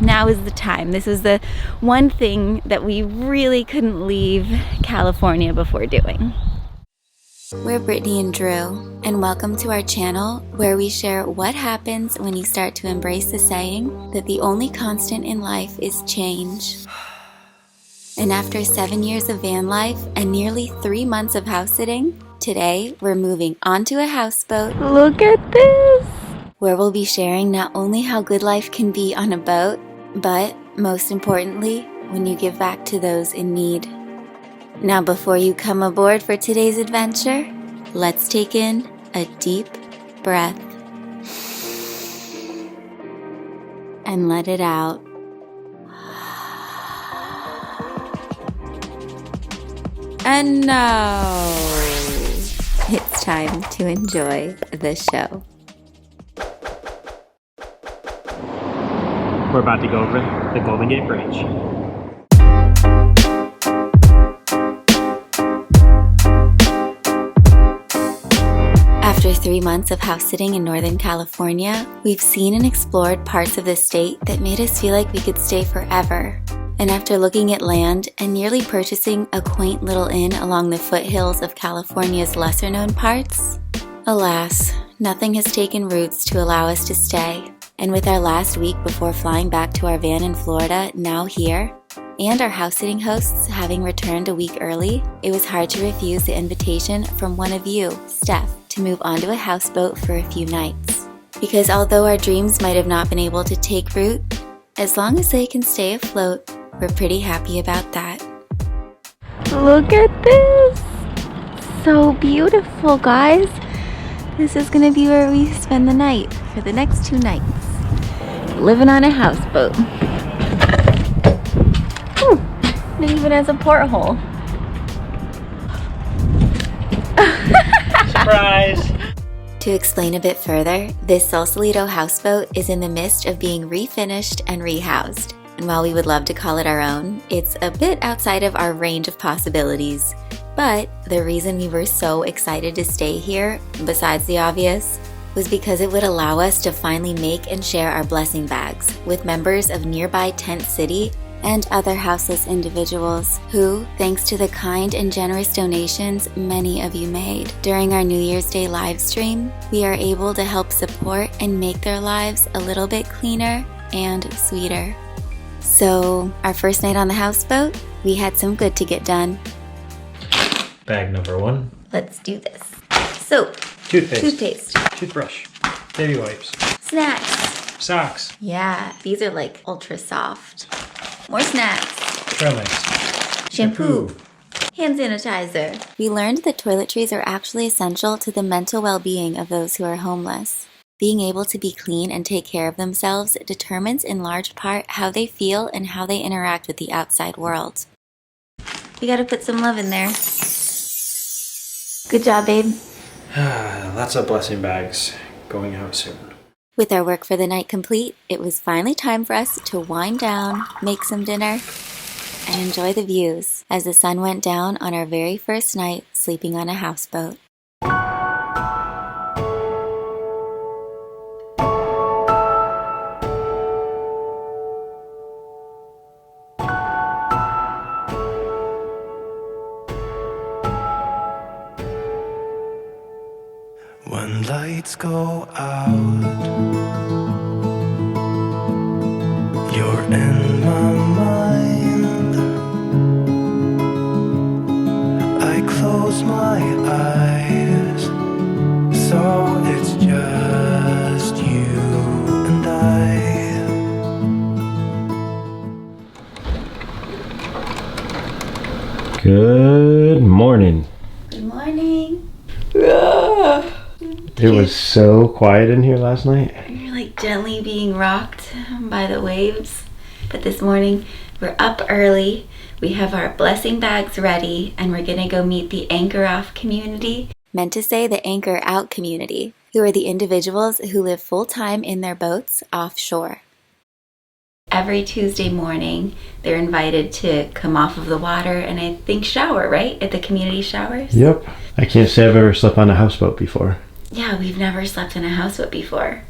now is the time. This is the one thing that we really couldn't leave California before doing. We're Brittany and Drew, and welcome to our channel where we share what happens when you start to embrace the saying that the only constant in life is change. And after 7 years of van life and nearly 3 months of house sitting, today we're moving onto a houseboat. Look at this! Where we'll be sharing not only how good life can be on a boat, but most importantly, when you give back to those in need. Now before you come aboard for today's adventure, let's take in a deep breath and let it out. And now it's time to enjoy the show. We're about to go over the Golden Gate Bridge. After 3 months of house sitting in Northern California, we've seen and explored parts of the state that made us feel like we could stay forever. And after looking at land and nearly purchasing a quaint little inn along the foothills of California's lesser-known parts, alas, nothing has taken roots to allow us to stay. And with our last week before flying back to our van in Florida now here, and our house-sitting hosts having returned a week early, it was hard to refuse the invitation from one of you, Steph, to move onto a houseboat for a few nights. Because although our dreams might have not been able to take root, as long as they can stay afloat, we're pretty happy about that. Look at this! So beautiful, guys! This is gonna be where we spend the night for the next 2 nights. Living on a houseboat. Ooh, it even has a porthole. Surprise! To explain a bit further, this Sausalito houseboat is in the midst of being refinished and rehoused. And while we would love to call it our own, it's a bit outside of our range of possibilities. But the reason we were so excited to stay here, besides the obvious, was because it would allow us to finally make and share our blessing bags with members of nearby Tent City and other houseless individuals who, thanks to the kind and generous donations many of you made during our New Year's Day live stream, we are able to help support and make their lives a little bit cleaner and sweeter. So, our first night on the houseboat, we had some good to get done. Bag number 1. Let's do this. Soap. Toothpaste. Toothbrush. Baby wipes. Snacks. Socks. Yeah, these are like ultra soft. More snacks. Trail mix. Shampoo. Hand sanitizer. We learned that toiletries are actually essential to the mental well-being of those who are homeless. Being able to be clean and take care of themselves determines in large part how they feel and how they interact with the outside world. We gotta put some love in there. Good job, babe. Lots of blessing bags going out soon. With our work for the night complete, it was finally time for us to wind down, make some dinner, and enjoy the views as the sun went down on our very first night sleeping on a houseboat. When lights go out, you're in my mind. I close my eyes, so it's just you and I. Good morning. Good morning. It was so quiet in here last night. You're like gently being rocked by the waves. But this morning, we're up early. We have our blessing bags ready, and we're gonna go meet the Anchor Off community. Meant to say the Anchor Out community, who are the individuals who live full-time in their boats offshore. Every Tuesday morning, they're invited to come off of the water and I think shower, right? At the community showers? Yep. I can't say I've ever slept on a houseboat before. Yeah, we've never slept in a houseboat before.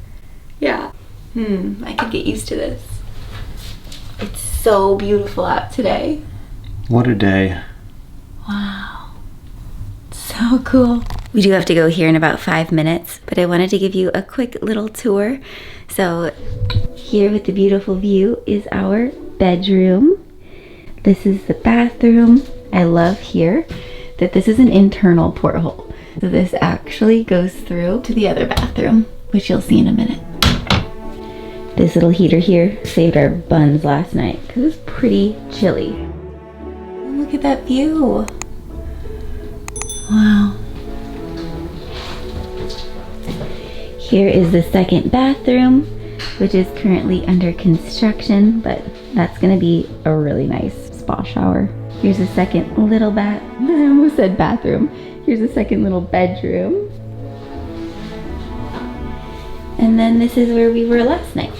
Yeah. I could get used to this. so beautiful out today. What a day. Wow. So cool. We do have to go here in about 5 minutes, but I wanted to give you a quick little tour. So here with the beautiful view is our bedroom. This is the bathroom. I love here that this is an internal porthole. So this actually goes through to the other bathroom, which you'll see in a minute. This little heater here saved our buns last night because it was pretty chilly. Look at that view. Wow. Here is the second bathroom, which is currently under construction, but that's gonna be a really nice spa shower. Here's a second little I almost said bathroom. Here's a second little bedroom. And then this is where we were last night.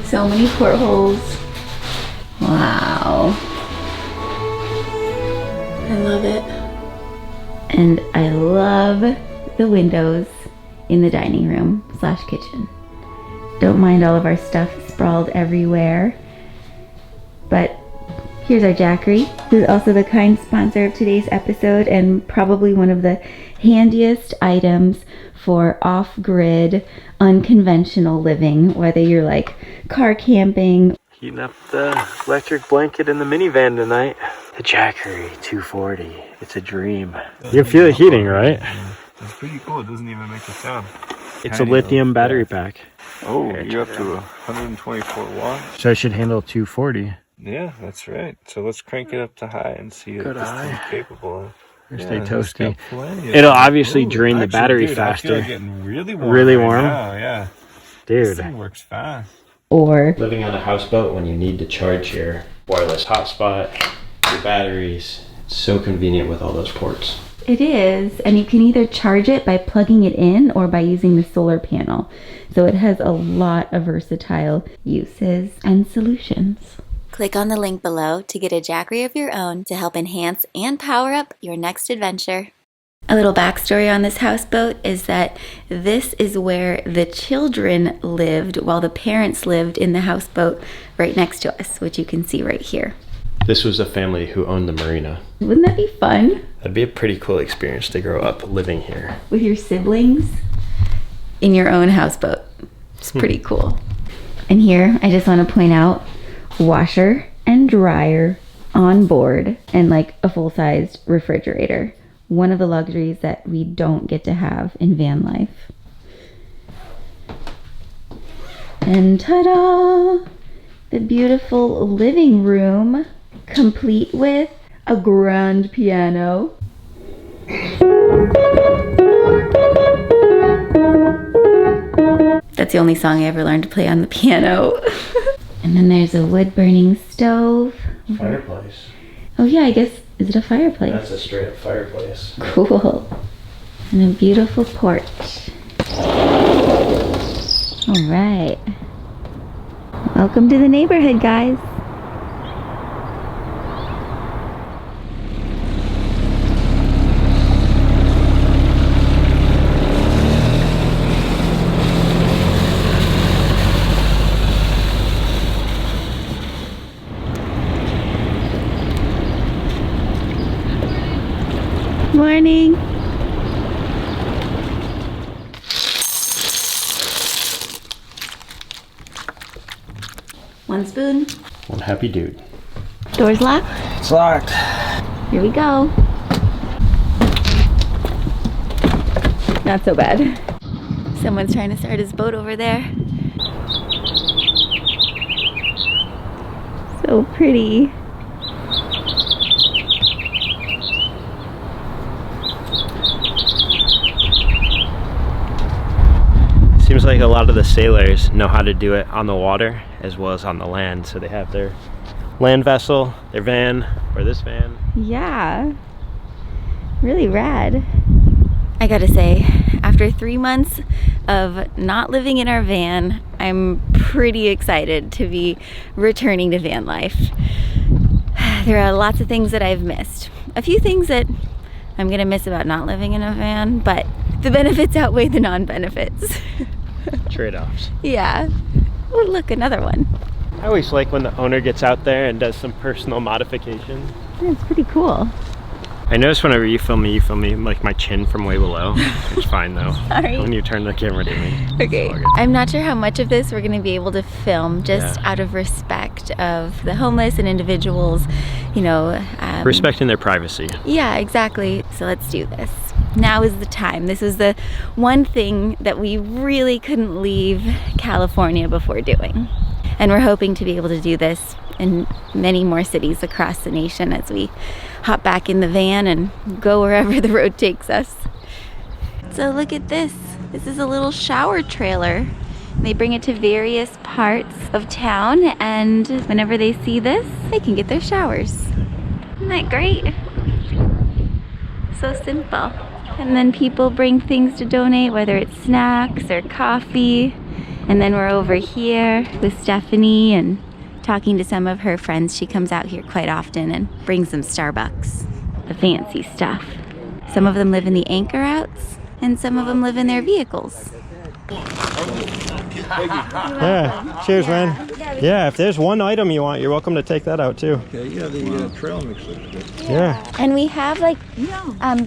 So many portholes. Wow. I love it. And I love the windows in the dining room / kitchen. Don't mind all of our stuff sprawled everywhere. But here's our Jackery, who's also the kind sponsor of today's episode and probably one of the handiest items for off-grid, unconventional living, whether you're like car camping. Heating up the electric blanket in the minivan tonight. The Jackery 240. It's a dream. You can feel it heating, right? It's pretty cool. It doesn't even make a sound. It's a lithium battery pack. Oh, you're up to 124 watts. So it should handle 240. Yeah, that's right. So let's crank it up to high and see what this thing's capable of. Or stay toasty. It'll obviously drain the battery faster. I feel like getting really warm. Really warm? Now, yeah. Dude. This thing works fast. Or living on a houseboat when you need to charge your wireless hotspot, your batteries. It's so convenient with all those ports. it is, and you can either charge it by plugging it in or by using the solar panel. So it has a lot of versatile uses and solutions. Click on the link below to get a Jackery of your own to help enhance and power up your next adventure. A little backstory on this houseboat is that this is where the children lived while the parents lived in the houseboat right next to us, which you can see right here. This was a family who owned the marina. Wouldn't that be fun? That'd be a pretty cool experience to grow up living here. With your siblings in your own houseboat. It's pretty cool. And here, I just want to point out, washer and dryer on board and like a full-sized refrigerator. One of the luxuries that we don't get to have in van life. And ta-da! The beautiful living room, complete with a grand piano. That's the only song I ever learned to play on the piano. And then there's a wood-burning stove. Fireplace. Oh yeah, I guess, is it a fireplace? That's a straight up fireplace. Cool. And a beautiful porch. All right. Welcome to the neighborhood, guys. Morning. One spoon. One happy dude. Door's locked. It's locked. Here we go. Not so bad. Someone's trying to start his boat over there. So pretty. Seems like a lot of the sailors know how to do it on the water as well as on the land. So they have their land vessel, their van, or this van. Yeah, really rad. I gotta say, after 3 months of not living in our van, I'm pretty excited to be returning to van life. There are lots of things that I've missed. A few things that I'm gonna miss about not living in a van, but the benefits outweigh the non-benefits. Trade-offs. Yeah. Oh, look, another one. I always like when the owner gets out there and does some personal modifications. Yeah, it's pretty cool. I notice whenever you film me like my chin from way below. It's fine though. Sorry. When you turn the camera to me. Okay. I'm not sure how much of this we're going to be able to film, just out of respect of the homeless and individuals, you know. Respecting their privacy. Yeah, exactly. So let's do this. Now is the time. This was the one thing that we really couldn't leave California before doing. And we're hoping to be able to do this in many more cities across the nation as we hop back in the van and go wherever the road takes us. So look at this. This is a little shower trailer. They bring it to various parts of town, and whenever they see this, they can get their showers. Isn't that great? So simple. And then people bring things to donate, whether it's snacks or coffee. And then we're over here with Stephanie and talking to some of her friends. She comes out here quite often and brings them Starbucks, the fancy stuff. Some of them live in the anchor outs, and some of them live in their vehicles. Yeah, cheers, man. Yeah, if there's one item you want, you're welcome to take that out too. Okay, yeah, the trail mix looks good. Yeah. And we have like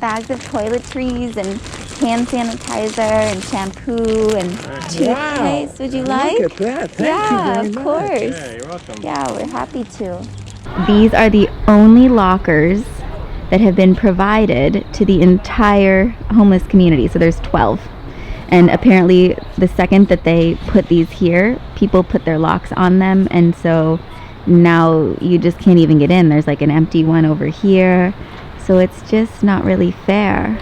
bags of toiletries and hand sanitizer and shampoo and toothpaste. Would you like? Look at that. Thank you very of much. course. Yeah, you're welcome. Yeah, we're happy to. These are the only lockers that have been provided to the entire homeless community. So there's 12. And apparently the second that they put these here, people put their locks on them, and so now you just can't even get in. There's like an empty one over here. So it's just not really fair.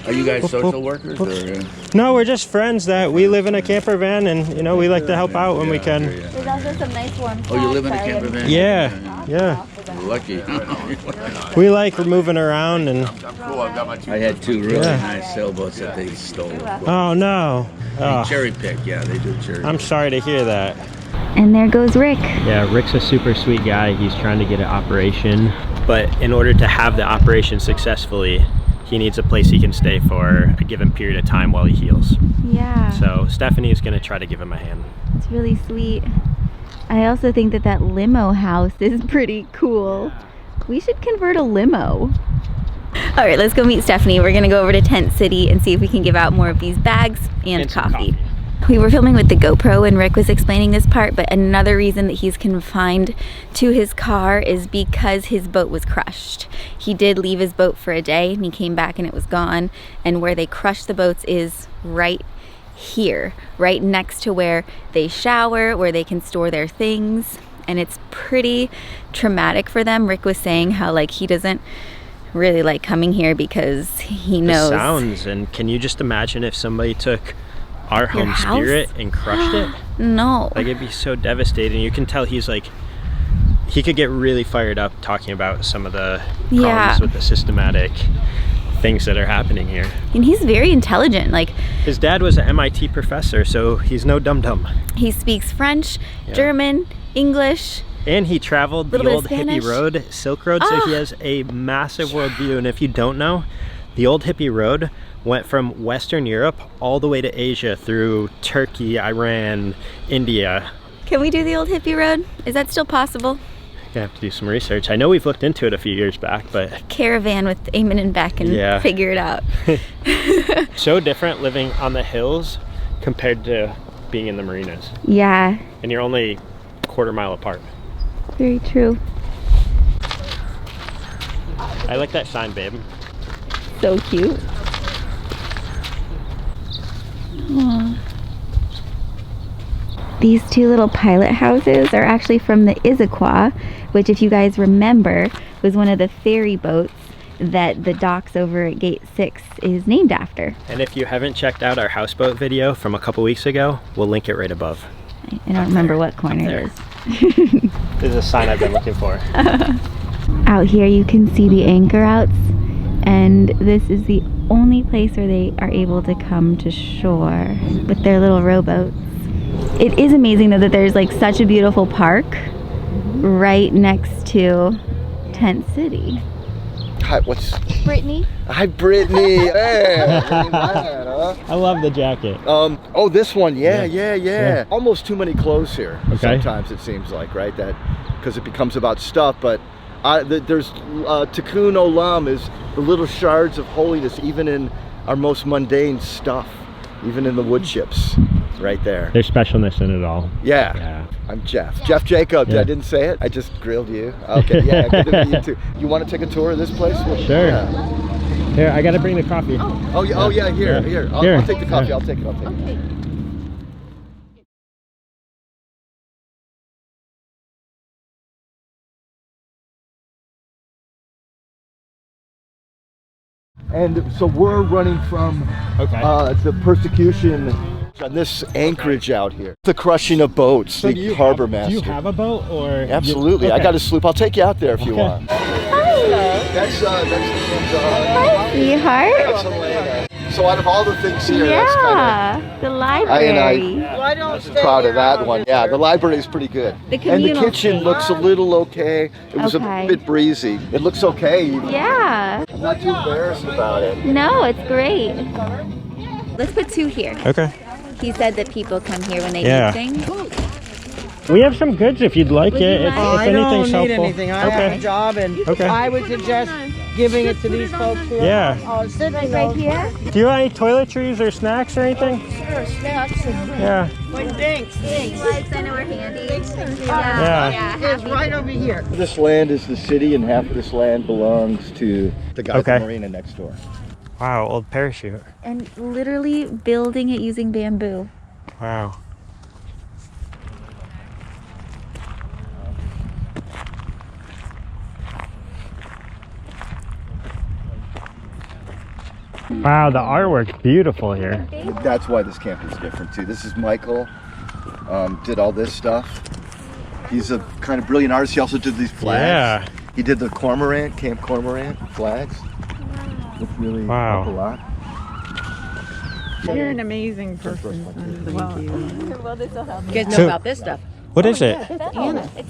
Are you guys social workers? Or, No, we're just friends that we live in a camper van, and you know, we like to help out when we can. There's also some nice warm Oh, you live in a camper van? Yeah. Lucky. We like moving around, and I had two really nice sailboats that they stole. oh no. They Oh, cherry pick, yeah, they do cherry pick. I'm sorry to hear that. And there goes Rick. Yeah, Rick's a super sweet guy. He's trying to get an operation, but in order to have the operation successfully, he needs a place he can stay for a given period of time while he heals. Yeah. So Stephanie is going to try to give him a hand. It's really sweet. I also think that that limo house is pretty cool. We should convert a limo. All right, let's go meet Stephanie. We're gonna go over to Tent City and see if we can give out more of these bags and some coffee. We were filming with the GoPro and Rick was explaining this part, but another reason that he's confined to his car is because his boat was crushed. He did leave his boat for a day and he came back and it was gone. And where they crushed the boats is right here, right next to where they shower, where they can store their things. And it's pretty traumatic for them. Rick was saying how like he doesn't really like coming here because he knows the sounds. And can you just imagine if somebody took our home house? spirit and crushed it? No. Like, it'd be so devastating. You can tell he's like, he could get really fired up talking about some of the problems with the systematic things that are happening here. And he's very intelligent. Like, his dad was an MIT professor, so he's no dum-dum. he speaks French, German, English. And he traveled the Little bit old of Spanish. hippie road, Silk Road, so he has a massive worldview. And if you don't know, the old hippie road went from Western Europe all the way to Asia through Turkey, Iran, India. Can we do the old hippie road? Is that still possible? You have to do some research. I know we've looked into it a few years back, but Caravan with Eamon and Beck and figure it out. so different living on the hills compared to being in the marinas. Yeah, And you're only a quarter mile apart. very true. I like that sign, babe. So cute. Aww. These two little pilot houses are actually from the Issaquah, which, if you guys remember, was one of the ferry boats that the docks over at Gate 6 is named after. And if you haven't checked out our houseboat video from a couple weeks ago, we'll link it right above. I don't remember what corner it is. This is a sign I've been looking for. Out here you can see the anchor outs, and this is the only place where they are able to come to shore with their little rowboats. It is amazing though that there's like such a beautiful park right next to Tent City. Hi, what's... Brittany? Hi, Brittany. Hey, I didn't mind that. stuff. I love the jacket. Oh, this one, yeah. Yeah. Almost too many clothes here. Okay. Sometimes it seems like, right? That because it becomes about stuff, but there's tikkun olam is the little shards of holiness, even in our most mundane stuff, even in the wood chips, right there. There's specialness in it all. Yeah. I'm Jeff Jacob. Yeah. I didn't say it. I just grilled you. Okay, yeah, good to meet you too. You want to take a tour of this place? Sure. Yeah. Here, I gotta bring the coffee. Oh yeah, here. I'll take the coffee. I'll take it. And so we're running from the persecution on this anchorage out here. The crushing of boats, So the harbor master. Do you have a boat or? Absolutely. I got a sloop. I'll take you out there if you want. Hi, That's sweetheart. Elena. So out of all the things here, that's Yeah, the library. I'm proud of that one. Yeah, the library is pretty good. The And the communal kitchen space. looks a little okay. It was Okay. a bit breezy. It looks okay. Yeah. I'm not too embarrassed about it. No, it's great. Let's put 2 here. Okay. He said that people come here when they Yeah. need things. We have some goods if you'd like Would it. you If, like? if I don't anything's need helpful. anything. I have a job, and Okay. I would suggest giving it to these folks who Yeah. are sitting Right here? Do you want any toiletries or snacks or anything? Sure, snacks and Yeah. thanks. Wipes, I know we're handy. Yeah. It's right over here. This land is the city, and half of this land belongs to the guy at Okay. the marina next door. Wow, old parachute. And literally building it using bamboo. Wow. Wow, the artwork's beautiful here. That's why this camp is different too. This is Michael, did all this stuff. He's a kind of brilliant artist. He also did these flags. Yeah. He did the cormorant, Camp Cormorant flags. Look really Wow. up a lot. You're an amazing person. You guys know So- about this stuff. What is it?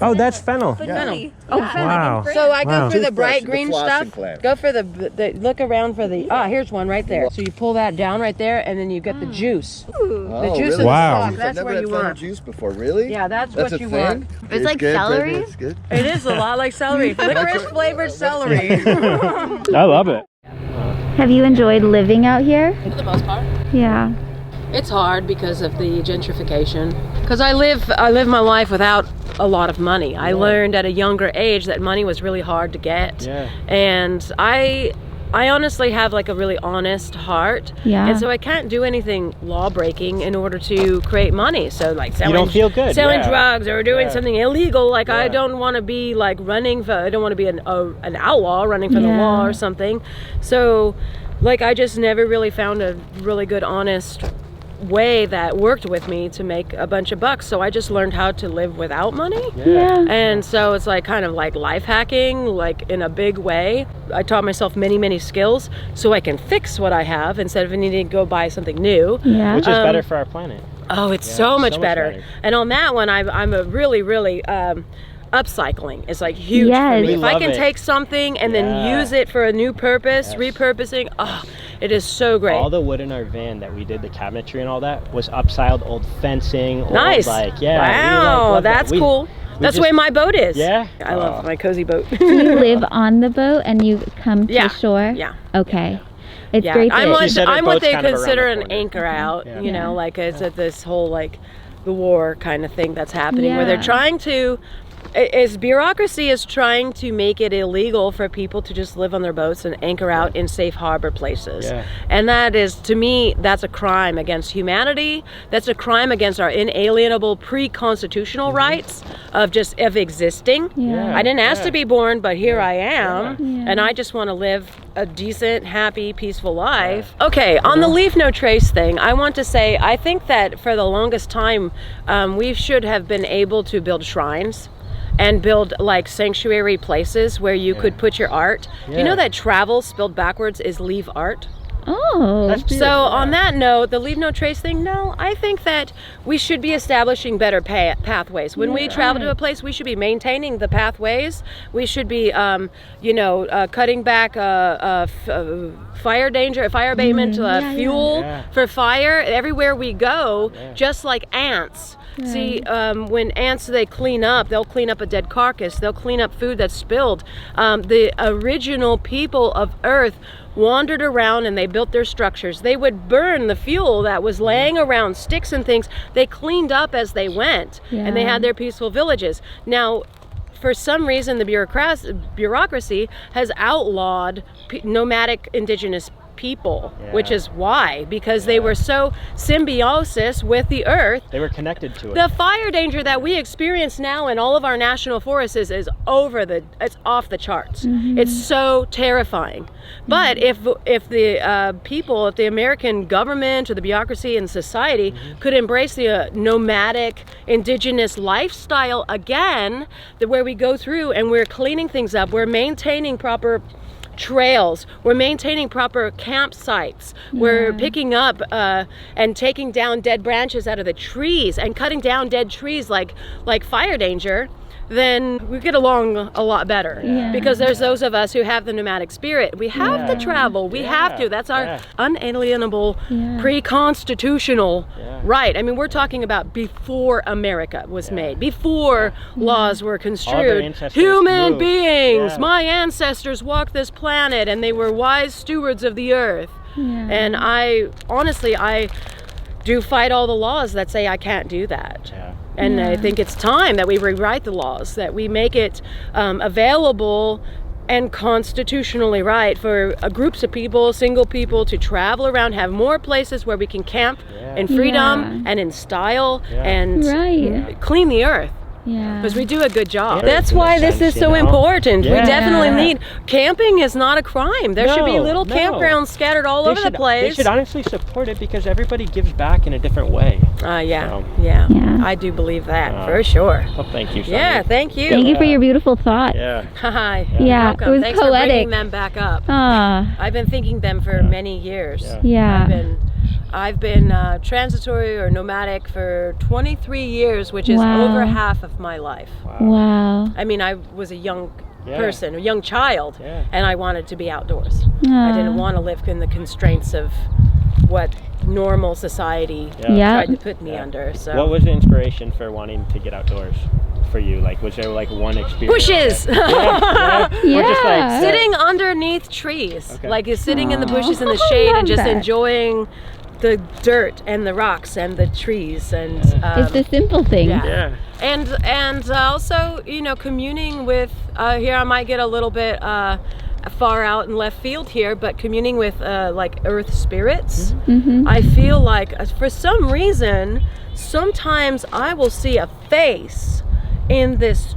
Oh, that's fennel. Oh, Wow. So I go Wow. for the bright The green flossing stuff. plant. Go for the look around for the. Here's one right there. So you pull that down right there, and then you get the juice. Oh, The juice really? of the Wow. stalk. I've That's never where had you fennel want. juice before. Really? Yeah, that's That's what a you thing? want. It's like good, celery? It's good. It is a lot like celery. Licorice flavored celery. I love it. Have you enjoyed living out here? For the most part. Yeah. It's hard because of the gentrification. Because I live my life without a lot of money. I learned at a younger age that money was really hard to get. Yeah. And I honestly have like a really honest heart. Yeah. And so I can't do anything law breaking in order to create money. So like selling, don't feel good, selling yeah. drugs or doing Yeah. something illegal. Like I Yeah. don't want to be like I don't want to be an outlaw running from the Yeah. law or something. So like I just never really found a really good honest way that worked with me to make a bunch of bucks. So I just learned how to live without money. Yeah. And so it's like kind of like life hacking, like in a big way. I taught myself many skills so I can fix what I have instead of needing to go buy something new. Yeah. Which is better for our planet. Oh, it's Yeah, so much so much better. better. And on that one, I'm a really upcycling. It's like huge Yes. for me. We If I love can it. take something and then Yeah. use it for a new purpose, Yes. repurposing, it is so great. All the wood in our van that we did, the cabinetry and all that, was upside old fencing. Old, Nice. Like, yeah. Wow, love that. that's We- cool. we That's the just- way my boat is. Yeah? I love my cozy boat. Do you live on the boat and you come to Yeah. shore? Yeah. Okay. It's Yeah, great I'm that what, She said her I'm what boat's they kind of around consider the an corner. anchor out. Yeah. You know, Yeah. like it's this whole like the war kind of thing that's happening where they're Yeah. trying to. Bureaucracy is trying to make it illegal for people to just live on their boats and anchor out in safe harbor places. Yeah. And that is, to me, that's a crime against humanity. That's a crime against our inalienable pre-constitutional rights of existing. Yeah. I didn't ask to be born, but here I am. Yeah. And I just want to live a decent, happy, peaceful life. Okay, on the Leave No Trace thing, I want to say, I think that for the longest time, we should have been able to build shrines and build like sanctuary places where you could put your art. Do you know that travel spelled backwards is leave art? Oh. So on that note, the leave no trace thing, no, I think that we should be establishing better pathways. When we travel to a place, we should be maintaining the pathways. We should be, cutting back fire abatement, fuel for fire everywhere we go, just like ants. Right. See, when ants, they clean up, they'll clean up a dead carcass, they'll clean up food that's spilled. The original people of Earth wandered around and they built their structures. They would burn the fuel that was laying around, sticks and things. They cleaned up as they went, and they had their peaceful villages. Now, for some reason, the bureaucracy has outlawed nomadic indigenous people, which is why, because they were so symbiosis with the earth. They were connected to it. The fire danger that we experience now in all of our national forests is it's off the charts. It's so terrifying. But if the people, if the American government or the bureaucracy and society could embrace the nomadic indigenous lifestyle again, where we go through and we're cleaning things up, we're maintaining proper trails, we're maintaining proper campsites, we're picking up and taking down dead branches out of the trees and cutting down dead trees like fire danger, then we get along a lot better. Because there's those of us who have the nomadic spirit. We have to travel. We have to. That's our unalienable, pre-constitutional right. I mean, we're talking about before America was made, before laws were construed. Human beings, my ancestors walked this planet and they were wise stewards of the earth. And I do fight all the laws that say I can't do that. And I think it's time that we rewrite the laws, that we make it available and constitutionally right for groups of people, single people, to travel around, have more places where we can camp in freedom and in style and clean the earth. Because we do a good job. That's why this is so important. We definitely need, camping is not a crime. There should be little campgrounds scattered all over the place. They should honestly support it because everybody gives back in a different way. I do believe that for sure. Well, thank you, Sonny. Yeah, thank you. Thank you for your beautiful thoughts. Hi. It was Thanks for bringing them back up. I've been thinking them for many years. I've been transitory or nomadic for 23 years, which is over half of my life. Wow. I mean, I was a young person, a young child, and I wanted to be outdoors. I didn't want to live in the constraints of what normal society tried to put me under. So. What was the inspiration for wanting to get outdoors for you? Like, was there like one experience? Bushes! Or just like, sitting underneath trees. Like sitting in the bushes in the shade and just enjoying the dirt and the rocks and the trees and it's the simple things. And also, you know, communing with here I might get a little bit far out in left field here, but communing with like earth spirits. I feel like for some reason sometimes I will see a face in this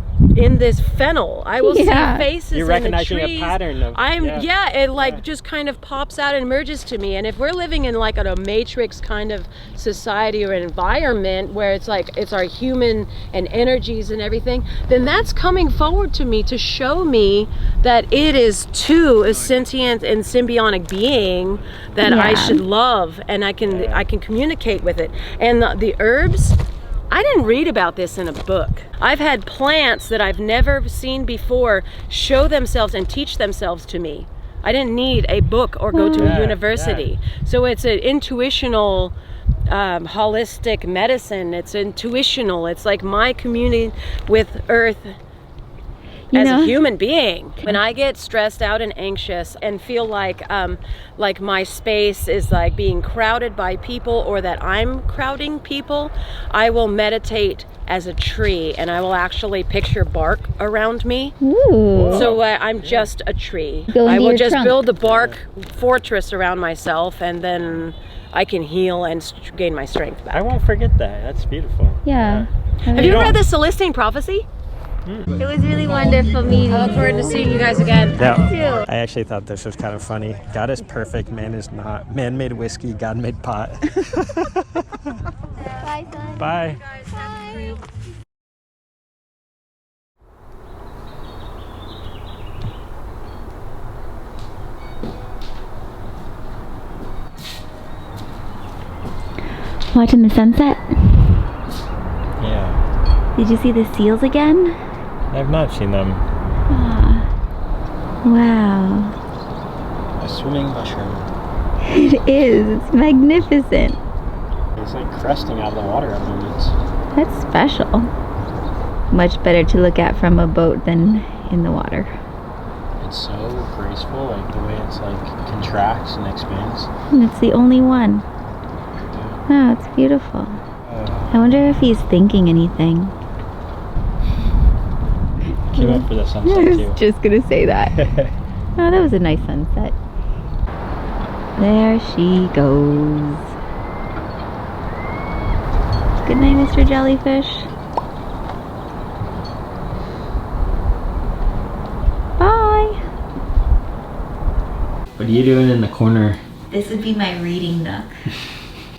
fennel. I will see faces You're in the recognizing trees. a pattern of it just kind of pops out and emerges to me. And if we're living in like a matrix kind of society or environment where it's like it's our human and energies and everything, then that's coming forward to me to show me that it is too a sentient and symbiotic being that I should love, and I can communicate with it. And the herbs, I didn't read about this in a book. I've had plants that I've never seen before show themselves and teach themselves to me. I didn't need a book or go to a university. So it's an intuitional, holistic medicine. It's intuitional. It's like my communing with earth as a human being. When I get stressed out and anxious and feel like my space is like being crowded by people, or that I'm crowding people, I will meditate as a tree and I will actually picture bark around me. So I'm just a tree. I will just build a bark fortress around myself, and then I can heal and gain my strength back. I won't forget that. That's beautiful. Have you read the Celestine Prophecy? It was really wonderful meeting. I look forward to seeing you guys again. Yeah. I actually thought this was kind of funny. God is perfect, man is not. Man made whiskey, God made pot. Bye, son. Bye. Bye. Watching the sunset? Yeah. Did you see the seals again? I've not seen them. Ah. Wow. A swimming mushroom. It is. It's magnificent. It's like cresting out of the water on the roots. That's special. Much better to look at from a boat than in the water. It's so graceful, like the way it's like contracts and expands. And it's the only one. Oh, it's beautiful. I wonder if he's thinking anything. Came up for the sunset I was too. just gonna say that. Oh, that was a nice sunset. There she goes. Good night, Mr. Jellyfish. Bye. What are you doing in the corner? This would be my reading nook.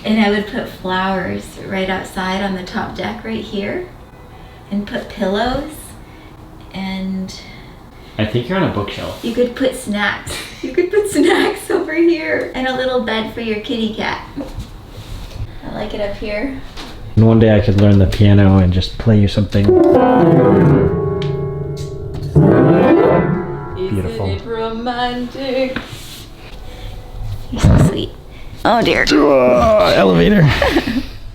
And I would put flowers right outside on the top deck right here. And put pillows. And I think you're on a bookshelf. you could put snacks. You could put snacks over here. And a little bed for your kitty cat. I like it up here. And one day I could learn the piano and just play you something. Beautiful. Isn't it romantic? You're so sweet. Oh dear. Elevator.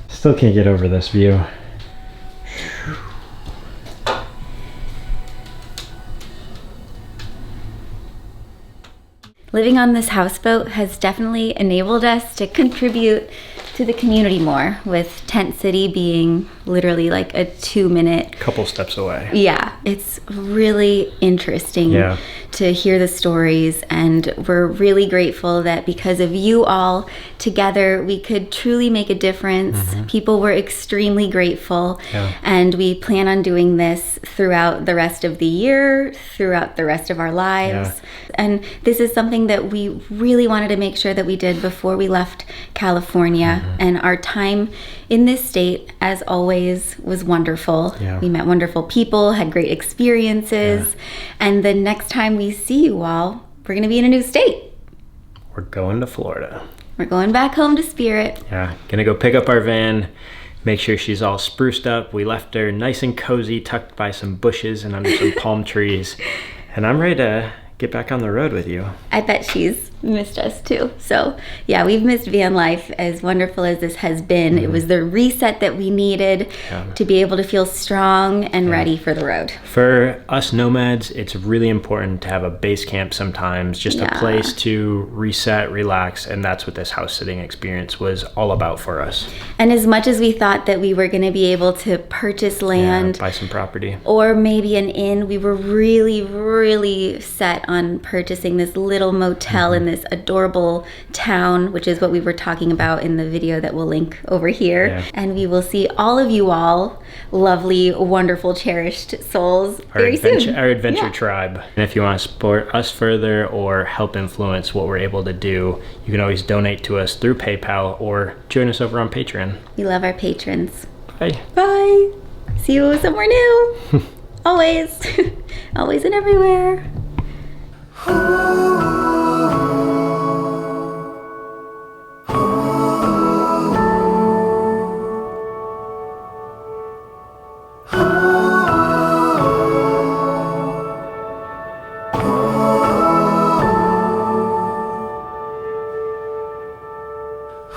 Still can't get over this view. Living on this houseboat has definitely enabled us to contribute to the community more, with Tent City being literally like a 2-minute. Couple steps away. Yeah, it's really interesting to hear the stories, and we're really grateful that because of you all together, we could truly make a difference. People were extremely grateful, and we plan on doing this throughout the rest of the year, throughout the rest of our lives. And this is something that we really wanted to make sure that we did before we left California. And our time in this state, as always, was wonderful. We met wonderful people, had great experiences. And the next time we see you all, we're going to be in a new state. We're going to Florida. We're going back home to Spirit. Yeah, gonna go pick up our van, make sure she's all spruced up. We left her nice and cozy, tucked by some bushes and under some palm trees. And I'm ready to get back on the road with you. I bet she's missed us too. So yeah, we've missed van life, as wonderful as this has been. It was the reset that we needed to be able to feel strong and ready for the road. For us nomads, it's really important to have a base camp sometimes, just a place to reset, relax, and that's what this house sitting experience was all about for us. And as much as we thought that we were going to be able to purchase land, buy some property, or maybe an inn, we were really set on purchasing this little motel in this adorable town, which is what we were talking about in the video that we'll link over here. And we will see all of you all, lovely, wonderful, cherished souls, very soon. Our adventure tribe. And if you want to support us further or help influence what we're able to do, you can always donate to us through PayPal or join us over on Patreon. We love our patrons. Bye. Bye. See you somewhere new. Always. Always and everywhere. Ooh.